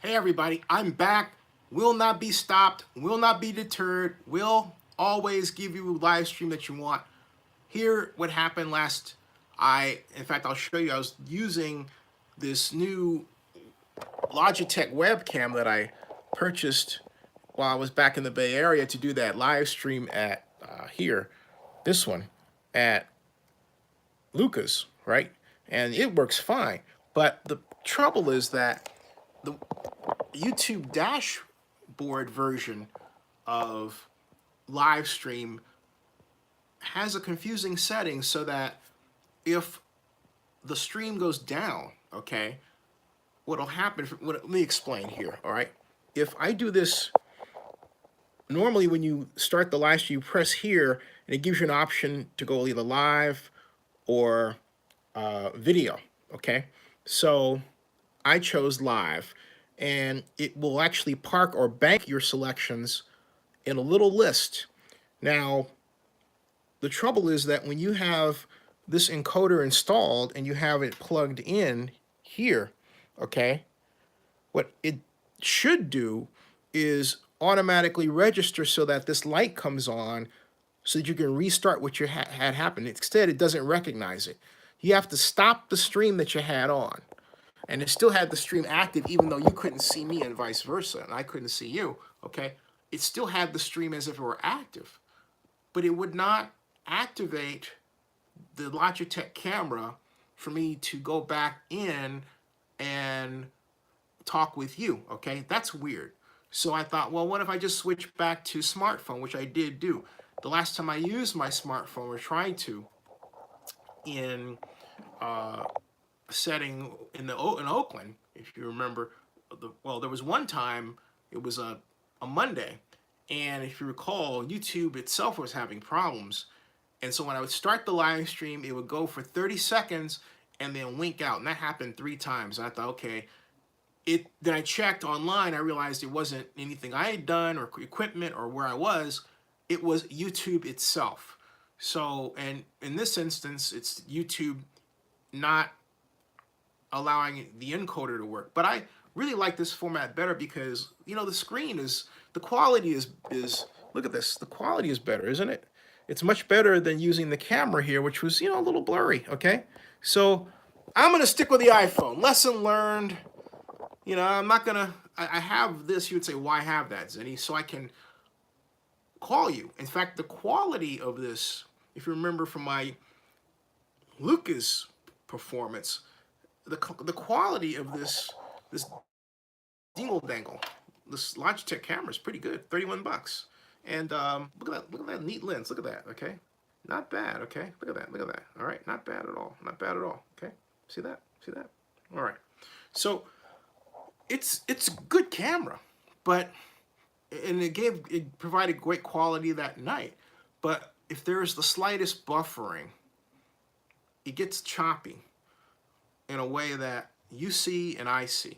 Hey everybody, I'm back. Will not be stopped, will not be deterred, will always give you a live stream that you want. Here, what happened last, in fact, I'll show you, I was using this new Logitech webcam that I purchased while I was back in the Bay Area to do that live stream at here, this one, at Lucas, right? And it works fine. But the trouble is that the YouTube dashboard version of live stream has a confusing setting so that if the stream goes down, okay, what'll happen, let me explain here, all right? If I do this, normally when you start the live stream, you press here and it gives you an option to go either live or video, okay? So I chose live, and it will actually park or bank your selections in a little list. Now, the trouble is that when you have this encoder installed and you have it plugged in here, okay, what it should do is automatically register so that this light comes on so that you can restart what you had happen. Instead, it doesn't recognize it. You have to stop the stream that you had on. And it still had the stream active even though you couldn't see me and vice versa, and I couldn't see you, okay? It still had the stream as if it were active, but it would not activate the Logitech camera for me to go back in and talk with you, okay? That's weird. So I thought, well, what if I just switch back to smartphone, which I did do. The last time I used my smartphone, or tried to, in setting in Oakland, if you remember, well, there was one time, it was a Monday, and if you recall, YouTube itself was having problems. And so when I would start the live stream, it would go for 30 seconds and then wink out. And that happened 3 times. And I thought, okay, then I checked online, I realized it wasn't anything I had done or equipment or where I was, it was YouTube itself. So, and in this instance, it's YouTube not allowing the encoder to work. But I really like this format better because, you know, the screen is, the quality is look at this, the quality is better, isn't it? It's much better than using the camera here, which was, you know, a little blurry, okay? So I'm gonna stick with the iPhone. Lesson learned. You know, I'm not gonna, I have this, you would say, why have that, Zenny? So I can call you. In fact, the quality of this, if you remember from my Lucas performance, the quality of this dingle dangle, this Logitech camera is pretty good, 31 bucks. And look at that neat lens. Look at that, okay? Not bad, okay? Look at that. All right, not bad at all. Not bad at all. Okay, see that? See that? All right. So it's a good camera, but and it provided great quality that night. But if there's the slightest buffering, it gets choppy in a way that you see and I see.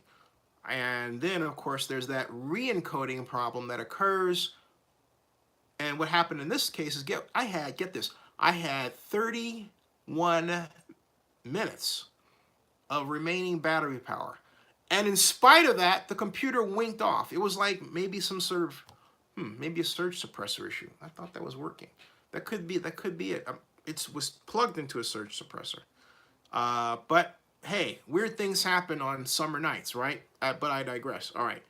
And then, of course, there's that re-encoding problem that occurs. And what happened in this case is, get this, I had 31 minutes of remaining battery power. And in spite of that, the computer winked off. It was like maybe some sort of, maybe a surge suppressor issue. I thought that was working. That could be it. It was plugged into a surge suppressor. But hey, weird things happen on summer nights, right? But I digress. All right.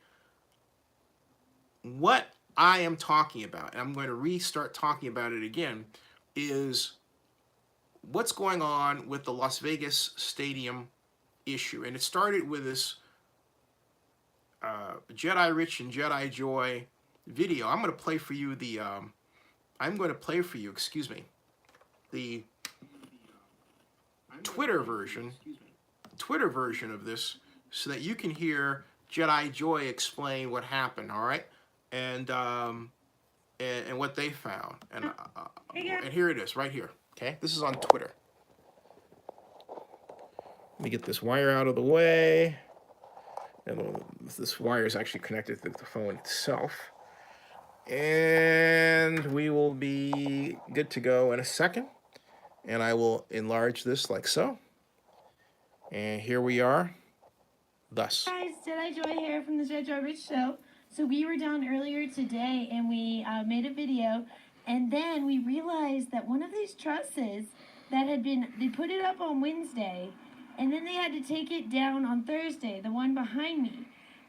What I am talking about, and I'm going to restart talking about it again, is what's going on with the Las Vegas Stadium issue. And it started with this Jedi Rich and Jedi Joy video. I'm going to play for you excuse me, the Twitter version of this so that you can hear Jedi Joy explain what happened, all right? And what they found. And here it is, right here, okay? This is on Twitter. Let me get this wire out of the way. And this wire is actually connected to the phone itself. And we will be good to go in a second. And I will enlarge this like so. And here we are. thus. Guys, Jedi Joy here from the Jedi Rich Show. So we were down earlier today and we made a video, and then we realized that one of these trusses that had been, they put it up on Wednesday, and then they had to take it down on Thursday, the one behind me.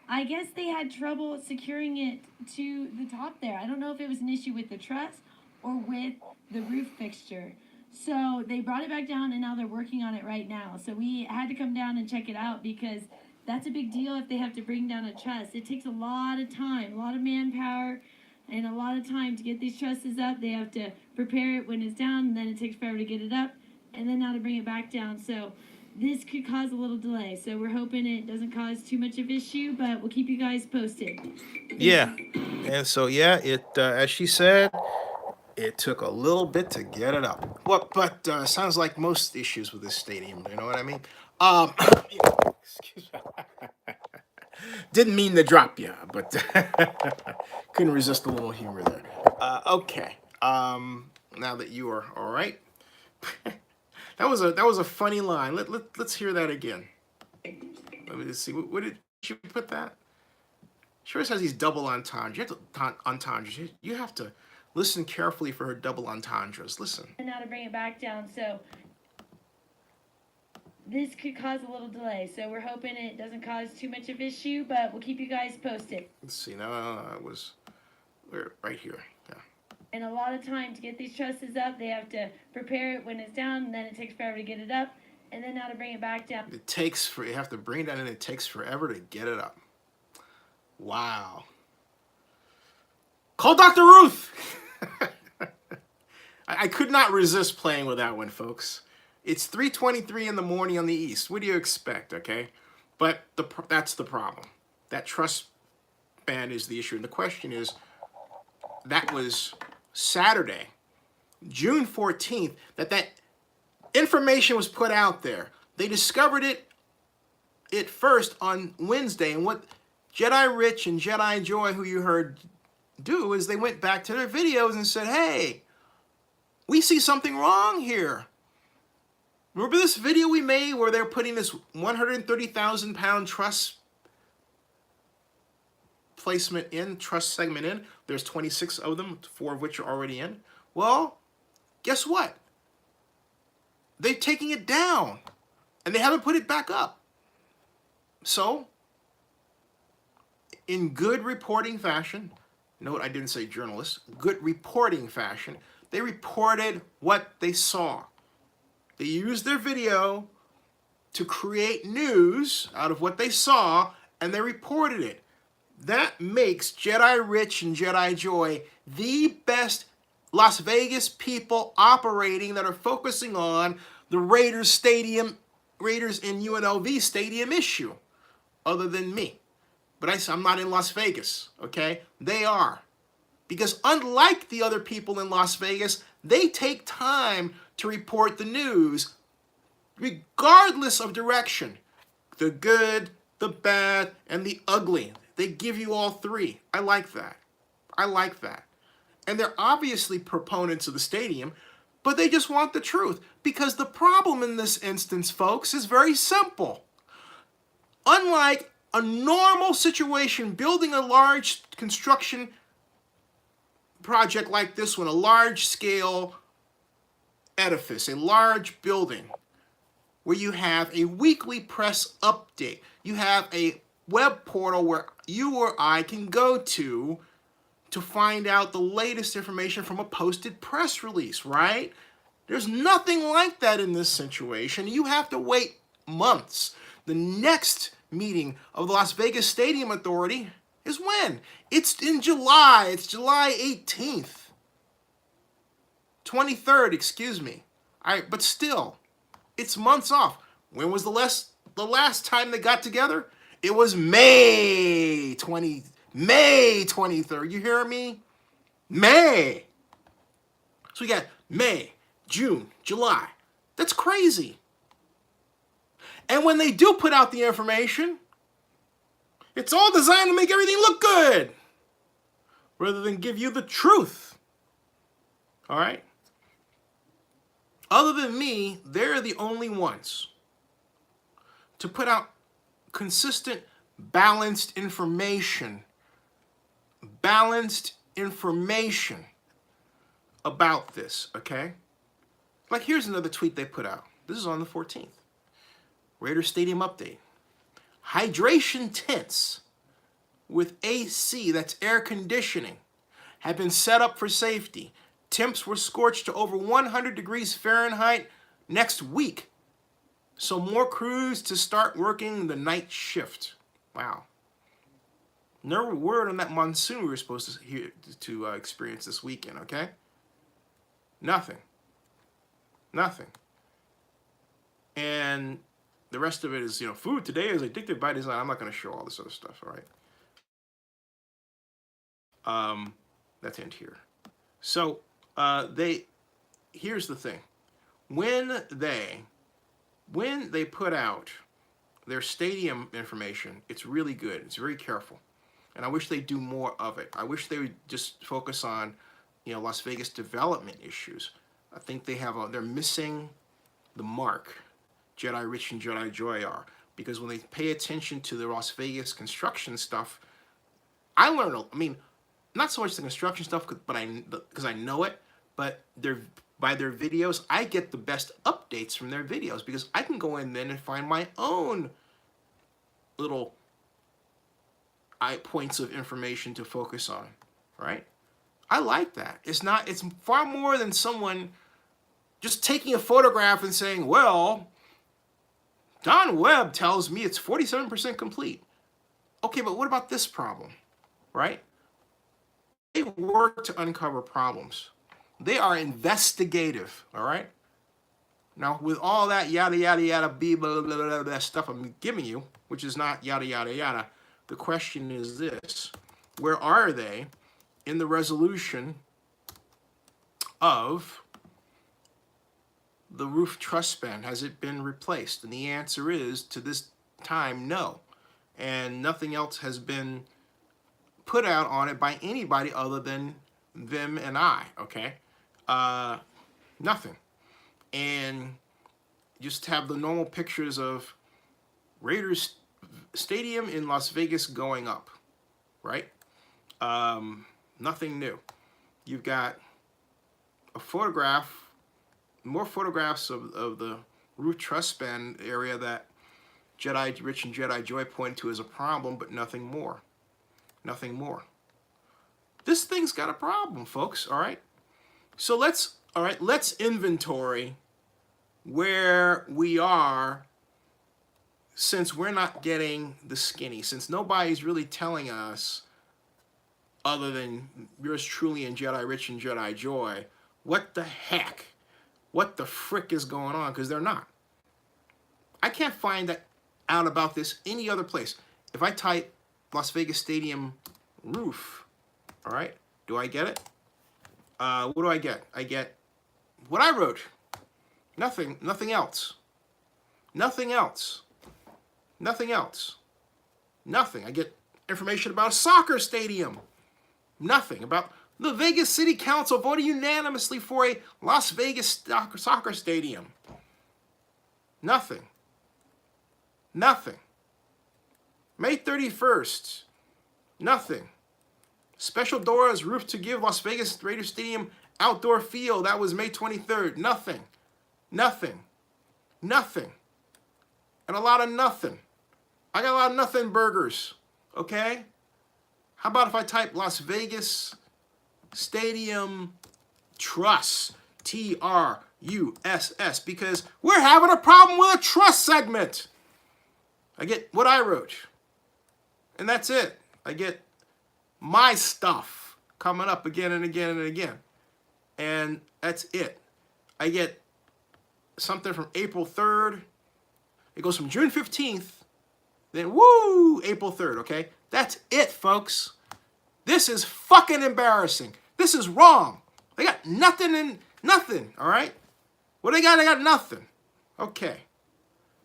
I guess they had trouble securing it to the top there. I don't know if it was an issue with the truss or with the roof fixture. So they brought it back down and now they're working on it right now. So we had to come down and check it out because that's a big deal if they have to bring down a truss. It takes a lot of time, a lot of manpower, and a lot of time to get these trusses up. They have to prepare it when it's down, and then it takes forever to get it up, and then now to bring it back down. So this could cause a little delay. So we're hoping it doesn't cause too much of issue, but we'll keep you guys posted. Yeah, and so yeah, it as she said, it took a little bit to get it up. But sounds like most issues with this stadium. You know what I mean? Excuse me. Didn't mean to drop you, but couldn't resist a little humor there. Okay. Now that you are all right, that was a funny line. Let's hear that again. Let me just see. What did she put that? She always has these double entendres. You have to listen carefully for her double entendres. Listen. And now to bring it back down. So this could cause a little delay. So we're hoping it doesn't cause too much of issue, but we'll keep you guys posted. Let's see. No, we're right here. Yeah. And a lot of time to get these trusses up. They have to prepare it when it's down, and then it takes forever to get it up, and then now to bring it back down. You have to bring it down, and it takes forever to get it up. Wow. Call Dr. Ruth. I could not resist playing with that one, folks. It's 3:23 in the morning on the East. What do you expect, okay? But that's the problem. That truss band is the issue. And the question is, that was Saturday, June 14th, that information was put out there. They discovered it first on Wednesday. And what Jedi Rich and Jedi Joy, who you heard do, is they went back to their videos and said, hey, we see something wrong here. Remember this video we made where they're putting this 130,000-pound truss placement in, truss segment in? There's 26 of them, 4 of which are already in. Well, guess what? They're taking it down, and they haven't put it back up. So, in good reporting fashion, note I didn't say journalists, good reporting fashion, they reported what they saw. They used their video to create news out of what they saw, and they reported it. That makes Jedi Rich and Jedi Joy the best Las Vegas people operating that are focusing on the Raiders and UNLV stadium issue, other than me. But I'm not in Las Vegas, okay? They are. Because unlike the other people in Las Vegas, they take time to report the news regardless of direction. The good, the bad, and the ugly. They give you all three. I like that. I like that. And they're obviously proponents of the stadium, but they just want the truth. Because the problem in this instance, folks, is very simple. Unlike a normal situation, building a large construction project like this one, a large-scale edifice, a large building, where you have a weekly press update. You have a web portal where you or I can go to find out the latest information from a posted press release, right? There's nothing like that in this situation. You have to wait months. The next meeting of the Las Vegas Stadium Authority is when? It's in July. It's July 18th. 23rd, excuse me. But still, it's months off. When was the last time they got together? It was May 23rd. You hear me? May. So we got May, June, July. That's crazy. And when they do put out the information, it's all designed to make everything look good, rather than give you the truth. All right? Other than me, they're the only ones to put out consistent, balanced information. Balanced information about this, okay? Like, here's another tweet they put out. This is on the 14th. Raiders Stadium update. Hydration tents with AC, that's air conditioning, have been set up for safety. Temps were scorched to over 100 degrees Fahrenheit next week. So more crews to start working the night shift. Wow. No word on that monsoon we were supposed to experience this weekend, okay? Nothing. Nothing. And the rest of it is, food today is addictive by design. I'm not going to show all this other stuff, all right? That's in here. So here's the thing. When they put out their stadium information, it's really good. It's very careful. And I wish they'd do more of it. I wish they would just focus on, Las Vegas development issues. I think they're missing the mark. Jedi Rich and Jedi Joy are. Because when they pay attention to the Las Vegas construction stuff, I learn, not so much the construction stuff, because I know it, but by their videos, I get the best updates from their videos, because I can go in then and find my own little points of information to focus on, right? I like that. It's far more than someone just taking a photograph and saying, well, Don Webb tells me it's 47% complete. Okay, but what about this problem, right? They work to uncover problems. They are investigative, all right? Now, with all that yada, yada, yada, blah, blah, blah, blah, blah stuff I'm giving you, which is not yada, yada, yada, the question is this. Where are they in the resolution of the roof truss span? Has it been replaced? And the answer is, to this time, no. And nothing else has been put out on it by anybody other than them and I, okay? Nothing. And just have the normal pictures of Raiders Stadium in Las Vegas going up, right? Nothing new. You've got a photograph, more photographs of the roof truss span area that Jedi Rich and Jedi Joy point to as a problem, but nothing more. Nothing more. This thing's got a problem, folks, all right? So let's inventory where we are, since we're not getting the skinny, since nobody's really telling us, other than yours truly and Jedi Rich and Jedi Joy, what the heck, what the frick is going on, because they're not. I can't find that out about this any other place. If I type Las Vegas Stadium roof, all right, do I get it? What do I get? I get what I wrote. Nothing else. Nothing else. Nothing else. Nothing. I get information about a soccer stadium. Nothing. About the Vegas City Council voted unanimously for a Las Vegas soccer stadium. Nothing. Nothing. May 31st. Nothing. Special doors roof to give Las Vegas Raiders Stadium outdoor field. That was May 23rd. Nothing. Nothing. Nothing. And a lot of nothing. I got a lot of nothing burgers. Okay? How about if I type Las Vegas Stadium Truss? Truss. Because we're having a problem with a truss segment. I get what I wrote. And that's it. I get my stuff coming up again and again and again. And that's it. I get something from April 3rd. It goes from June 15th. Then, woo, April 3rd, okay? That's it, folks. This is fucking embarrassing. This is wrong. They got nothing, all right? What do they got? They got nothing. Okay.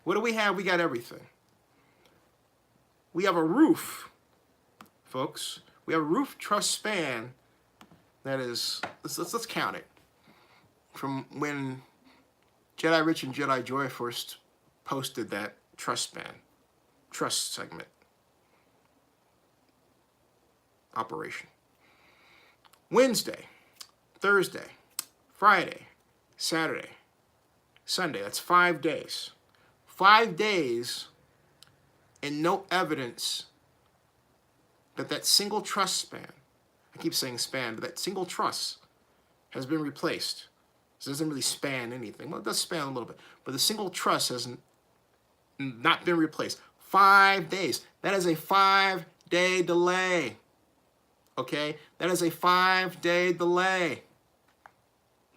What do we have? We got everything. We have a roof, folks. We have a roof truss span that is, let's count it. From when Jedi Rich and Jedi Joy first posted that truss span. truss segment operation. Wednesday, Thursday, Friday, Saturday, Sunday. That's 5 days. 5 days and no evidence that that single truss span, I keep saying span, but that single truss has been replaced. It doesn't really span anything. Well, it does span a little bit, but the single truss has not been replaced. 5 days. That is a 5-day delay. Okay? That is a 5-day delay.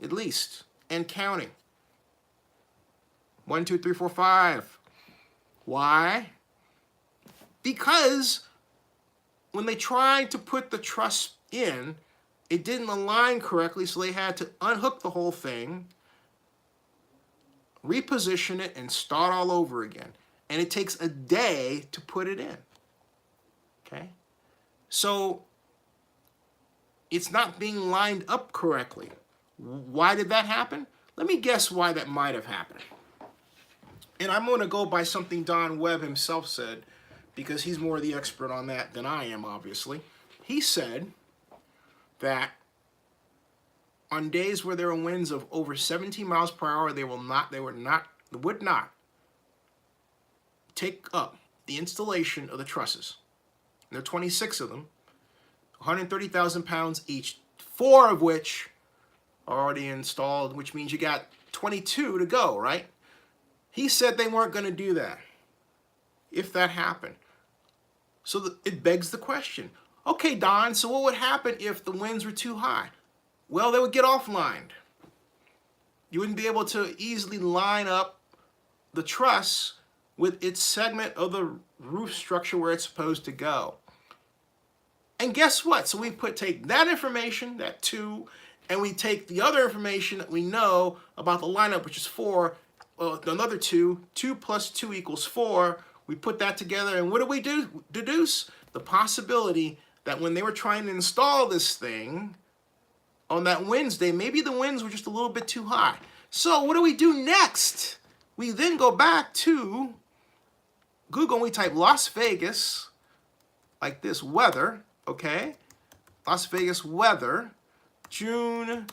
At least. And counting. 1, 2, 3, 4, 5. Why? Because when they tried to put the truss in, it didn't align correctly, so they had to unhook the whole thing, reposition it, and start all over again. And it takes a day to put it in. Okay? So it's not being lined up correctly. Why did that happen? Let me guess why that might have happened. And I'm going to go by something Don Webb himself said, because he's more the expert on that than I am, obviously. He said that on days where there are winds of over 17 miles per hour, they would not take up the installation of the trusses. And there are 26 of them, 130,000 pounds each, 4 of which are already installed, which means you got 22 to go, right? He said they weren't going to do that if that happened. So it begs the question, okay, Don, so what would happen if the winds were too high? Well, they would get offlined. You wouldn't be able to easily line up the truss with its segment of the roof structure where it's supposed to go. And guess what? So we take that information, that 2, and we take the other information that we know about the lineup, which is 4, another 2. 2 plus 2 equals 4. We put that together, and what do we deduce? The possibility that when they were trying to install this thing on that Wednesday, maybe the winds were just a little bit too high. So what do we do next? We then go back to Google and we type Las Vegas, like this, weather, okay? Las Vegas weather, June,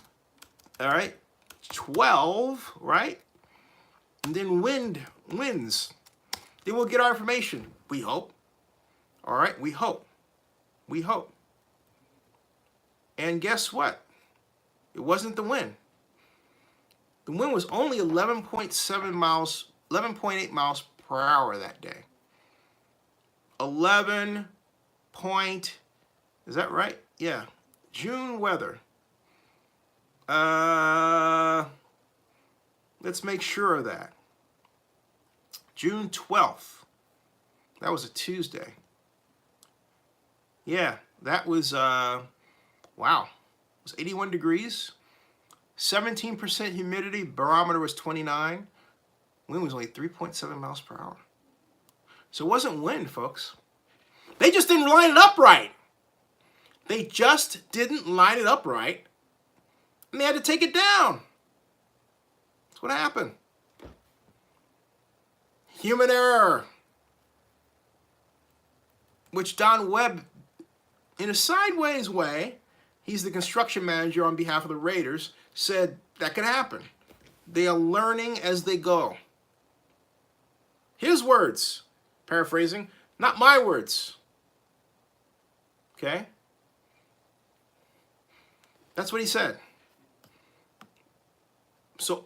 all right, 12, right? And then winds. Then we'll get our information, we hope. All right, we hope. We hope. And guess what? It wasn't the wind. The wind was only 11.7 miles, 11.8 miles per hour that day. 11 point, is that right? Yeah. June weather. Let's make sure of that. June 12th. That was a Tuesday. Yeah, that was, wow. It was 81 degrees. 17% humidity. Barometer was 29. Wind was only 3.7 miles per hour. So it wasn't wind, folks. They just didn't line it up right. They just didn't line it up right. And they had to take it down. That's what happened. Human error. Which Don Webb, in a sideways way, he's the construction manager on behalf of the Raiders, said that could happen. They are learning as they go. His words, paraphrasing, not my words. Okay? That's what he said.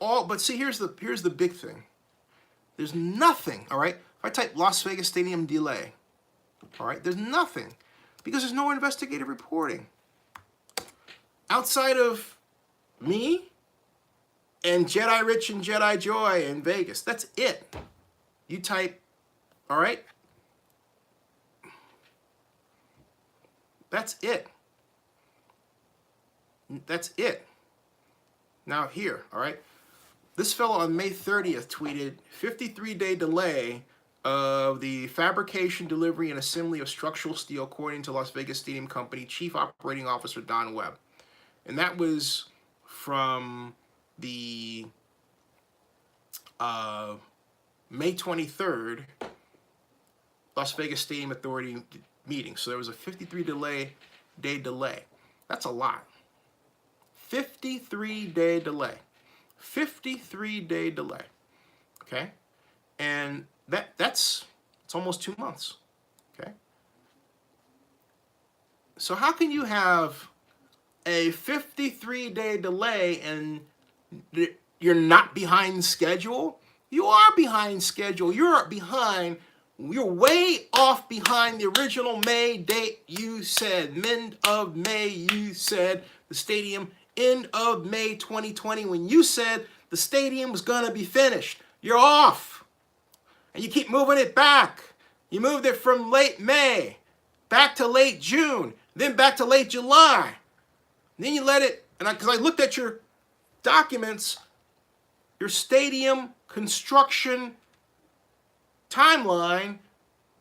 But see, here's the big thing. There's nothing, all right? If I type Las Vegas Stadium delay, all right, there's nothing because there's no investigative reporting. Outside of me and Jedi Rich and Jedi Joy in Vegas, that's it. You type, all right? That's it. That's it. Now here, all right? This fellow on May 30th tweeted, 53-day delay of the fabrication, delivery, and assembly of structural steel, according to Las Vegas Stadium Company Chief Operating Officer Don Webb. And that was from the May 23rd Las Vegas Stadium Authority meeting. So there was a 53-day delay. That's a lot. 53-day delay. 53-day delay. Okay? And it's almost 2 months. Okay? So how can you have a 53-day delay and you're not behind schedule? You are behind schedule. You're way off behind the original May date you said. End of May, you said the stadium, end of May 2020, when you said the stadium was going to be finished. You're off. And you keep moving it back. You moved it from late May back to late June, then back to late July. And then you let it, and because I looked at your documents, your stadium construction timeline,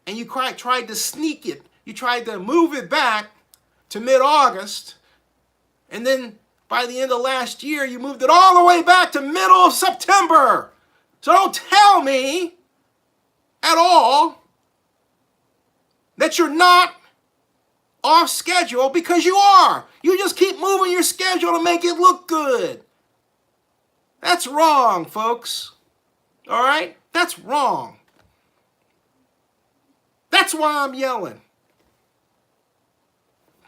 and you tried to sneak it. You tried to move it back to mid-August, and then by the end of last year, you moved it all the way back to middle of September. So don't tell me at all that you're not off schedule, because you are. You just keep moving your schedule to make it look good. That's wrong, folks. All right? That's wrong. That's why I'm yelling.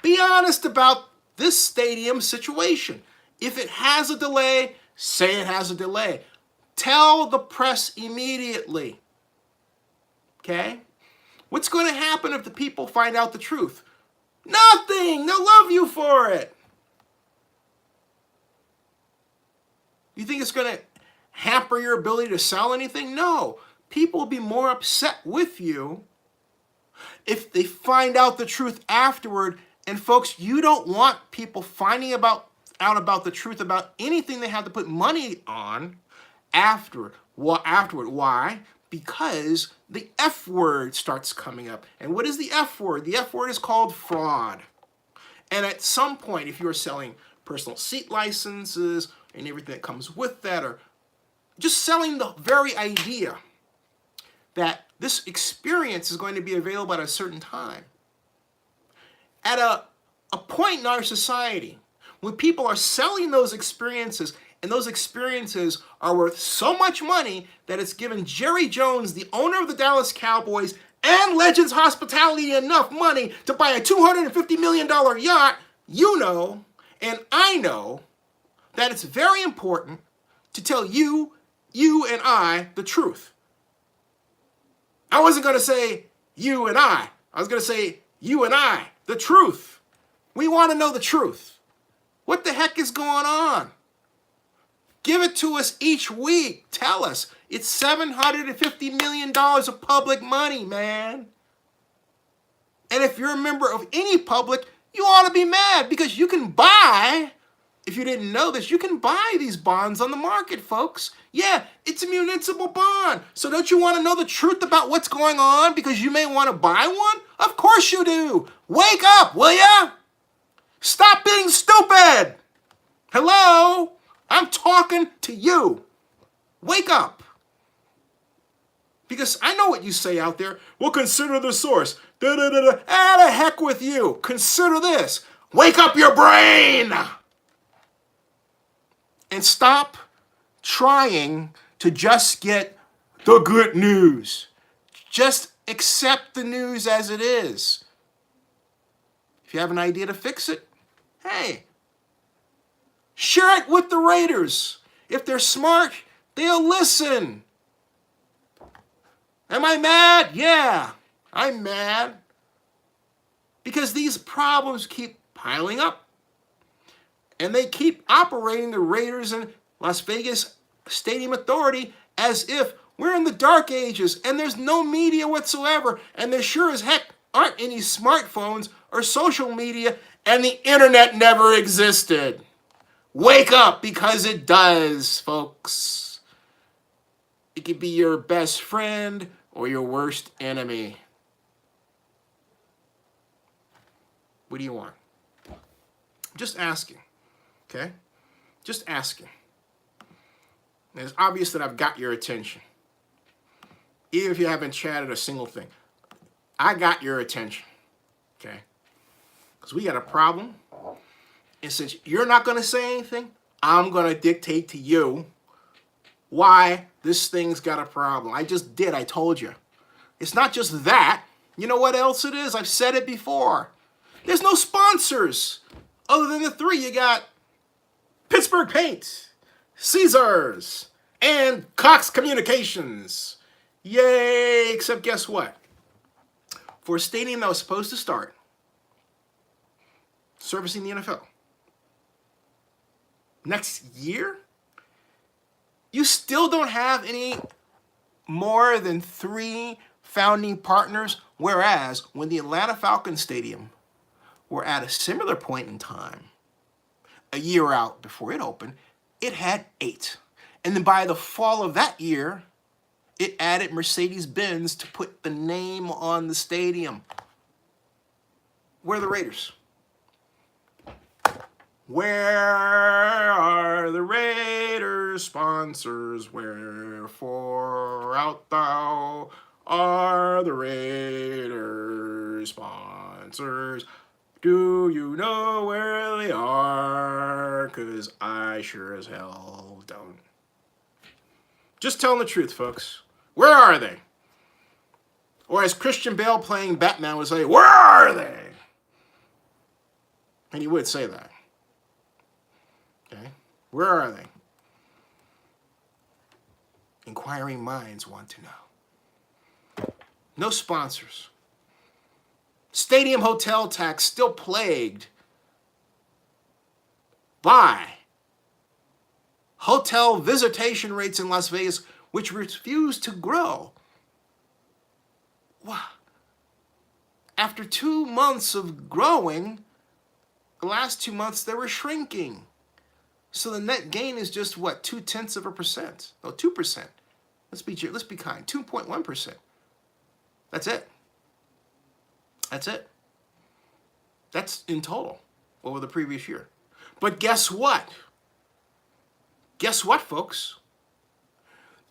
Be honest about this stadium situation. If it has a delay, say it has a delay. Tell the press immediately. Okay? What's going to happen if the people find out the truth? Nothing. They'll love you for it. You think it's going to hamper your ability to sell anything? No. People will be more upset with you if they find out the truth afterward. And folks, you don't want people finding out about the truth about anything they have to put money on afterward. Why? Because the F word starts coming up. And what is the F word? The F word is called fraud. And at some point, if you're selling personal seat licenses and everything that comes with that, or just selling the very idea that this experience is going to be available at a certain time, at a point in our society when people are selling those experiences, and those experiences are worth so much money that it's given Jerry Jones, the owner of the Dallas Cowboys, and Legends Hospitality enough money to buy a $250 million yacht. You know, and I know, that it's very important to tell you and I the truth. I wasn't going to say you and I. I was going to say you and I, the truth. We want to know the truth. What the heck is going on? Give it to us each week. Tell us. It's $750 million of public money, man. And if you're a member of any public, you ought to be mad, because you can buy, if you didn't know this, you can buy these bonds on the market, folks. Yeah, it's a municipal bond. So don't you want to know the truth about what's going on because you may want to buy one? Of course you do. Wake up, will ya? Stop being stupid. Hello? I'm talking to you. Wake up. Because I know what you say out there. Well, consider the source. Da-da-da-da. Ah, the heck with you. Consider this. Wake up your brain. And stop trying to just get the good news. Just accept the news as it is. If you have an idea to fix it, hey, share it with the Raiders. If they're smart, they'll listen. Am I mad? Yeah, I'm mad. Because these problems keep piling up. And they keep operating the Raiders and Las Vegas Stadium Authority as if we're in the dark ages and there's no media whatsoever, and there sure as heck aren't any smartphones or social media, and the internet never existed. Wake up, because it does, folks. It could be your best friend or your worst enemy. What do you want? Just asking, okay? Just asking. And it's obvious that I've got your attention, even if you haven't chatted a single thing. I got your attention, okay? Because we got a problem. And since you're not going to say anything, I'm going to dictate to you why this thing's got a problem. I just did. I told you. It's not just that. You know what else it is? I've said it before. There's no sponsors other than the three. You got Pittsburgh Paint, Caesars, and Cox Communications. Yay! Except guess what? For a stadium that was supposed to start servicing the NFL next year, you still don't have any more than 3 founding partners, whereas when the Atlanta Falcons Stadium were at a similar point in time, a year out before it opened, it had 8. And then by the fall of that year, it added Mercedes-Benz to put the name on the stadium. Where are the Raiders? Where are the Raiders sponsors? Wherefore art thou? Are the Raiders sponsors? Do you know where they are? 'Cause I sure as hell don't. Just telling the truth, folks. Where are they? Or as Christian Bale playing Batman would say, where are they? And he would say that. Okay? Where are they? Inquiring minds want to know. No sponsors. Stadium hotel tax still plagued by hotel visitation rates in Las Vegas, which refuse to grow. Wow. After 2 months of growing, the last 2 months they were shrinking. So the net gain is just what, 0.2%? No, 2%. Let's be kind. 2.1%. That's it. That's it. That's in total over the previous year. But guess what? Guess what, folks?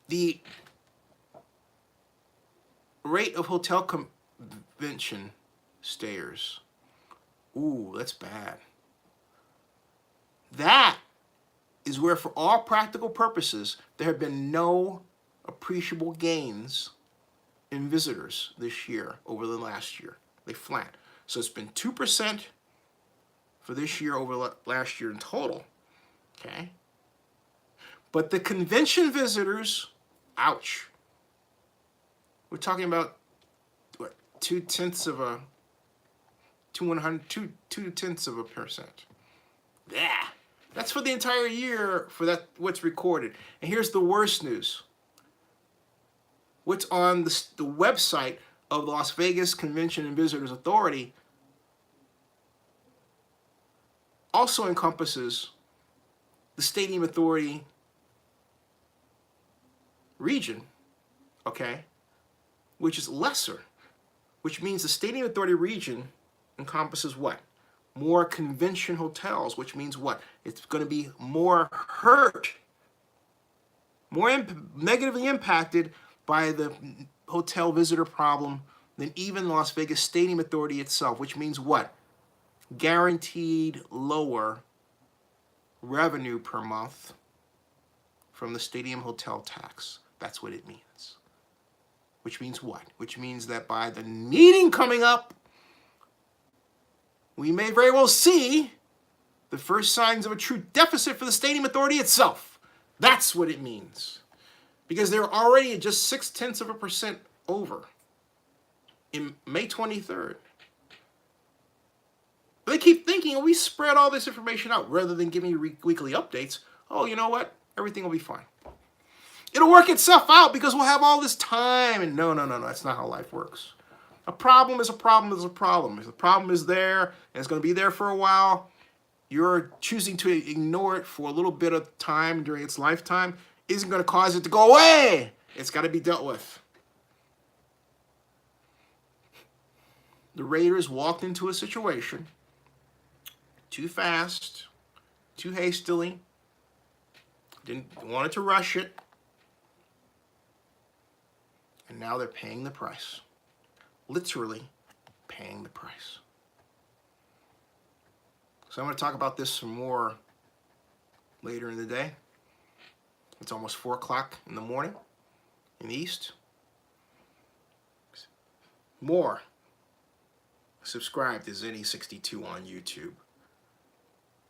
The rate of hotel convention stayers. Ooh, that's bad. That is where, for all practical purposes, there have been no appreciable gains in visitors this year over the last year. They flat. So it's been 2% for this year over last year in total. Okay? But the convention visitors, ouch. We're talking about what, 0.2%. Yeah. That's for the entire year for that what's recorded. And here's the worst news. What's on the website of the Las Vegas Convention and Visitors Authority also encompasses the Stadium Authority region, okay, which is lesser, which means the Stadium Authority region encompasses what? More convention hotels, which means what? It's going to be more hurt, more negatively impacted by the hotel visitor problem than even Las Vegas Stadium Authority itself, which means what? Guaranteed lower revenue per month from the stadium hotel tax. That's what it means. Which means what? Which means that by the meeting coming up, we may very well see the first signs of a true deficit for the Stadium Authority itself. That's what it means. Because they're already at just 0.6% over in May 23rd. But they keep thinking, we spread all this information out rather than giving you weekly updates. Oh, you know what? Everything will be fine. It'll work itself out because we'll have all this time. And no, that's not how life works. A problem is a problem is a problem. If the problem is there and it's going to be there for a while, you're choosing to ignore it for a little bit of time during its lifetime isn't going to cause it to go away. It's got to be dealt with. The Raiders walked into a situation too fast, too hastily, wanted to rush it, and now they're paying the price. literally paying the price. So I'm going to talk about this some more later in the day. It's almost 4 o'clock in the morning in the East. More. Subscribe to Zenny62 on YouTube.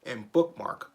And bookmark